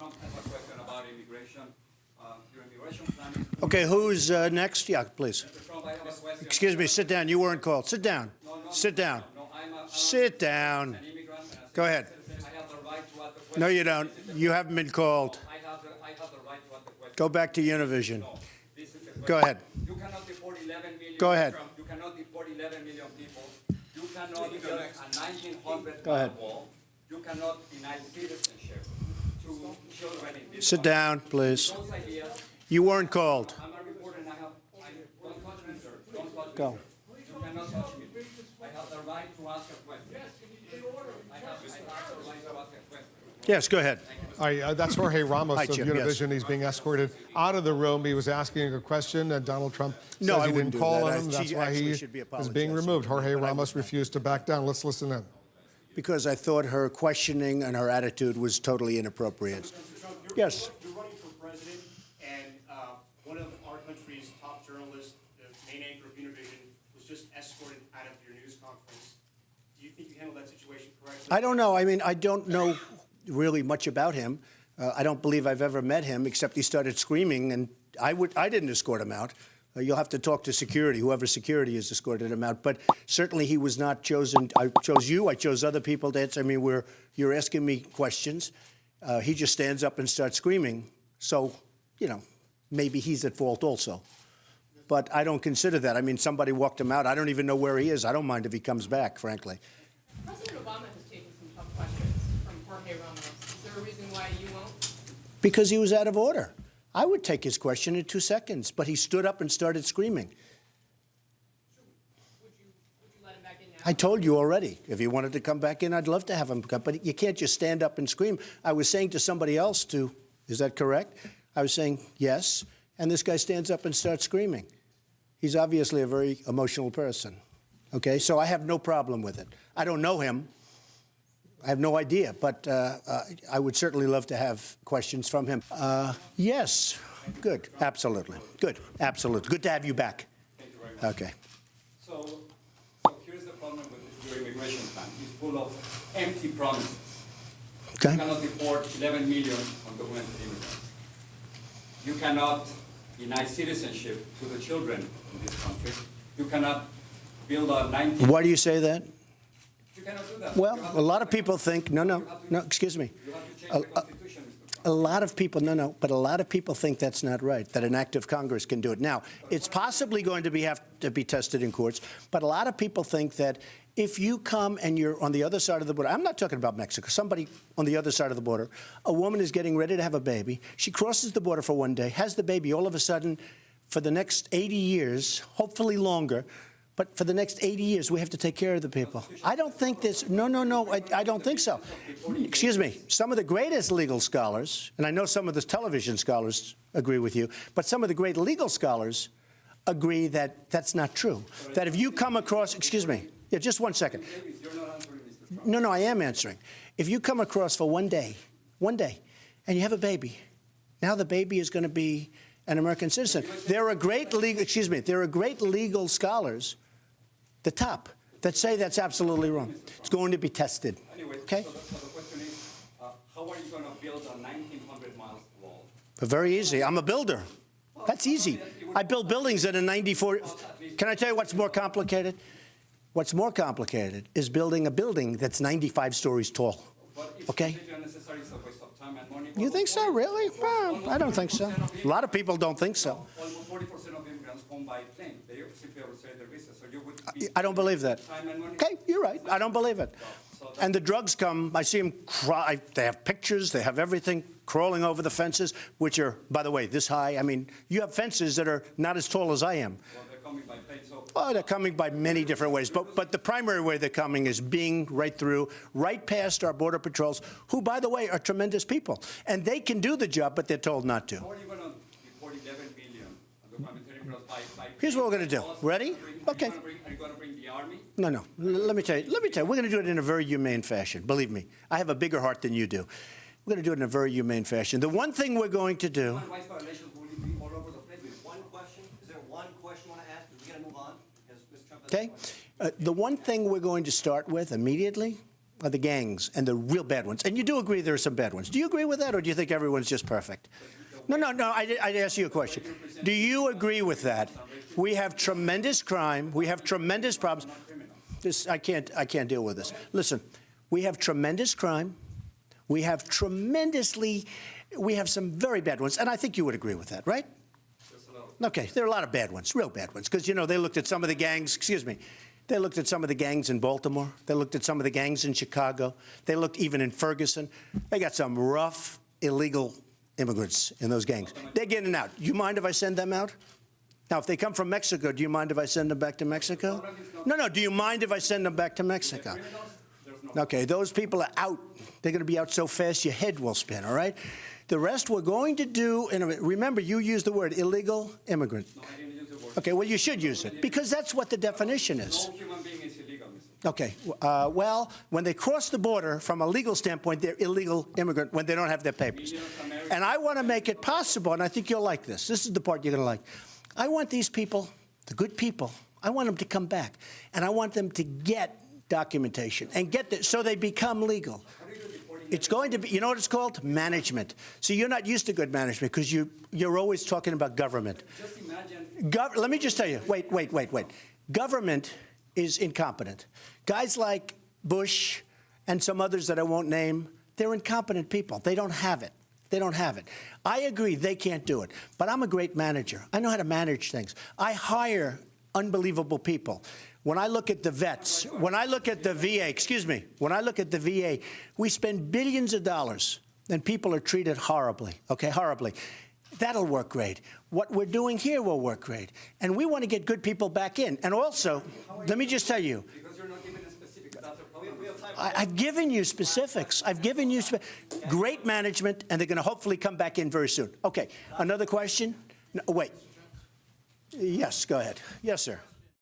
Trump has a question about immigration. Your immigration plan is... Okay, who's next? Yeah, please. Mr. Trump, I have a question. Excuse me, sit down. You weren't called. Sit down. No, Sit down. No, Sit down. an immigrant. And as Go a ahead. citizen, I have the right to ask the question. No, you don't. You haven't been called. I have the right to ask the question. Go back to Univision. No, this is the question. Go ahead. You cannot deport 11 million. Go ahead. Trump, you cannot deport 11 million people. You cannot build a 1900 Go ahead. wall. You cannot deny citizenship to children in this Sit country. down, please. Those ideas, You weren't called. I'm a reporter and don't touch me, sir. Don't touch Go. me, sir. You cannot touch me. I have the right to ask a question. I have the right to ask a question. Yes, go ahead. Hi, that's Jorge Ramos Hi, of Chip, yes. Univision. He's being escorted out of the room. He was asking a question, and Donald Trump No, says I he wouldn't didn't do call that. on him. That's She why actually he should be is being apologizing. removed. Jorge But I Ramos would not. refused to back down. Let's listen in. Because I thought her questioning and her attitude was totally inappropriate. Mr. Trump, Yes. You're running for president, and one of our country's top journalists, the main anchor of Univision, was just escorted out of your news conference. Do you think you handled that situation correctly? I don't know. I mean, I don't know really much about him. I don't believe I've ever met him, except he started screaming, and I didn't escort him out. You'll have to talk to security. Whoever security is escorted him out. But certainly he was not chosen. I chose you. I chose other people to answer me where you're asking me questions. He just stands up and starts screaming. So, you know, maybe he's at fault also. But I don't consider that. I mean, somebody walked him out. I don't even know where he is. I don't mind if he comes back, frankly. President Obama has taken some tough questions from Jorge Ramos. Is there a reason why you won't? Because he was out of order. I would take his question in 2 seconds, but he stood up and started screaming. Would you let him back in now? I told you already. If he wanted to come back in, I'd love to have him come. But you can't just stand up and scream. I was saying to somebody else is that correct? I was saying yes, and this guy stands up and starts screaming. He's obviously a very emotional person. Okay, so I have no problem with it. I don't know him. I have no idea, but I would certainly love to have questions from him. Yes, good, absolutely, good, absolutely. Good to have you back. Thank you very much. Okay. So here's the problem with your immigration plan. It's full of empty promises. Okay. You cannot deport 11 million undocumented immigrants. You cannot deny citizenship to the children in this country. You cannot build a 19... Why do you say that? You cannot do that. Well, You have a to- lot of people think, no, excuse me. You have to change the Constitution, Mr. Trump. A lot of people, but a lot of people think that's not right, that an act of Congress can do it. Now, it's possibly going to have to be tested in courts, but a lot of people think that if you come and you're on the other side of the border, I'm not talking about Mexico, somebody on the other side of the border, a woman is getting ready to have a baby, she crosses the border for one day, has the baby, all of a sudden, for the next 80 years, hopefully longer, but for the next 80 years, we have to take care of the people. I don't think this, no, I don't think so. Excuse me, some of the greatest legal scholars, and I know some of the television scholars agree with you, but some of the great legal scholars agree that that's not true. That if you come across, excuse me, yeah, just 1 second. You're not answering, Mr. Trump. No, I am answering. If you come across for one day, and you have a baby, now the baby is going to be an American citizen. There are great legal scholars, the top, that say that's absolutely wrong. It's going to be tested. Anyway, Okay? so the question is, how are you going to build a 1,900 miles wall? But very easy. I'm a builder. That's easy. I build buildings at a 94. Can I tell you what's more complicated? What's more complicated is building a building that's 95 stories tall. But if Okay? it's completely unnecessary, it's a waste of time and money. You think so, really? Well, I don't think so. A lot of people don't think so. Almost 40% of immigrants come by plane. They simply overstay their visa. So you would be I don't believe that. time and money. Okay, you're right. I don't believe it. So that's- And the drugs come, I see them cry, they have pictures, they have everything crawling over the fences, which are, by the way, this high. I mean, you have fences that are not as tall as I am. Well, they're coming by plane. So Oh, they're coming by many different ways. But the primary way they're coming is being right through, right past our border patrols, who, by the way, are tremendous people. And they can do the job, but they're told not to. how are you going to deport 11 million undocumented immigrants by Here's what we're going to do. Ready? Okay. Are you going to bring the army? No. Let me tell you. We're going to do it in a very humane fashion. Believe me, I have a bigger heart than you do. We're going to do it in a very humane fashion. The one thing we're going to do. Human rights violations will be all over the place. One question? Is there one question you want to ask? Because we got to move on. Because Mr. Trump has a Okay? question. The one thing we're going to start with immediately, are the gangs and the real bad ones. And you do agree there are some bad ones. Do you agree with that, or do you think everyone's just perfect? No. I asked you a question. Do you agree with that? We have tremendous crime. We have tremendous problems. I can't deal with this. Listen, we have tremendous crime. We have some very bad ones, and I think you would agree with that, right? Okay, there are a lot of bad ones, real bad ones, because, you know, they looked at some of the gangs, they looked at some of the gangs in Baltimore. They looked at some of the gangs in Chicago. They looked even in Ferguson. They got some rough, illegal immigrants in those gangs. They're getting out. You mind if I send them out? Now, if they come from Mexico, do you mind if I send them back to Mexico? No, do you mind if I send them back to Mexico? Okay, those people are out. They're going to be out so fast your head will spin, all right? The rest we're going to do, and remember, you used the word illegal immigrant. No, I didn't use the word. Okay, well, you should use it, because that's what the definition is. No human being is illegal, Mr. Okay, well, when they cross the border, from a legal standpoint, they're illegal immigrant when they don't have their papers. And I want to make it possible, and I think you'll like this. This is the part you're going to like. I want these people, the good people, I want them to come back, and I want them to get documentation and get this so they become legal. It's going to be, you know what it's called? Management. So you're not used to good management because you're always talking about government. Just imagine. Let me just tell you, wait. Government is incompetent. Guys like Bush and some others that I won't name, they're incompetent people. They don't have it. They don't have it. I agree they can't do it, but I'm a great manager. I know how to manage things. I hire unbelievable people. When I look at the vets, when I look at the VA, when I look at the VA, we spend billions of dollars and people are treated horribly, okay, horribly. That'll work great. What we're doing here will work great. And we want to get good people back in. And also, let me just tell you, Because you're not giving a specific, that's a problem. I've given you specifics. I've given you great management, and they're going to hopefully come back in very soon. Okay, another question? No, wait. Yes, go ahead. Yes, sir.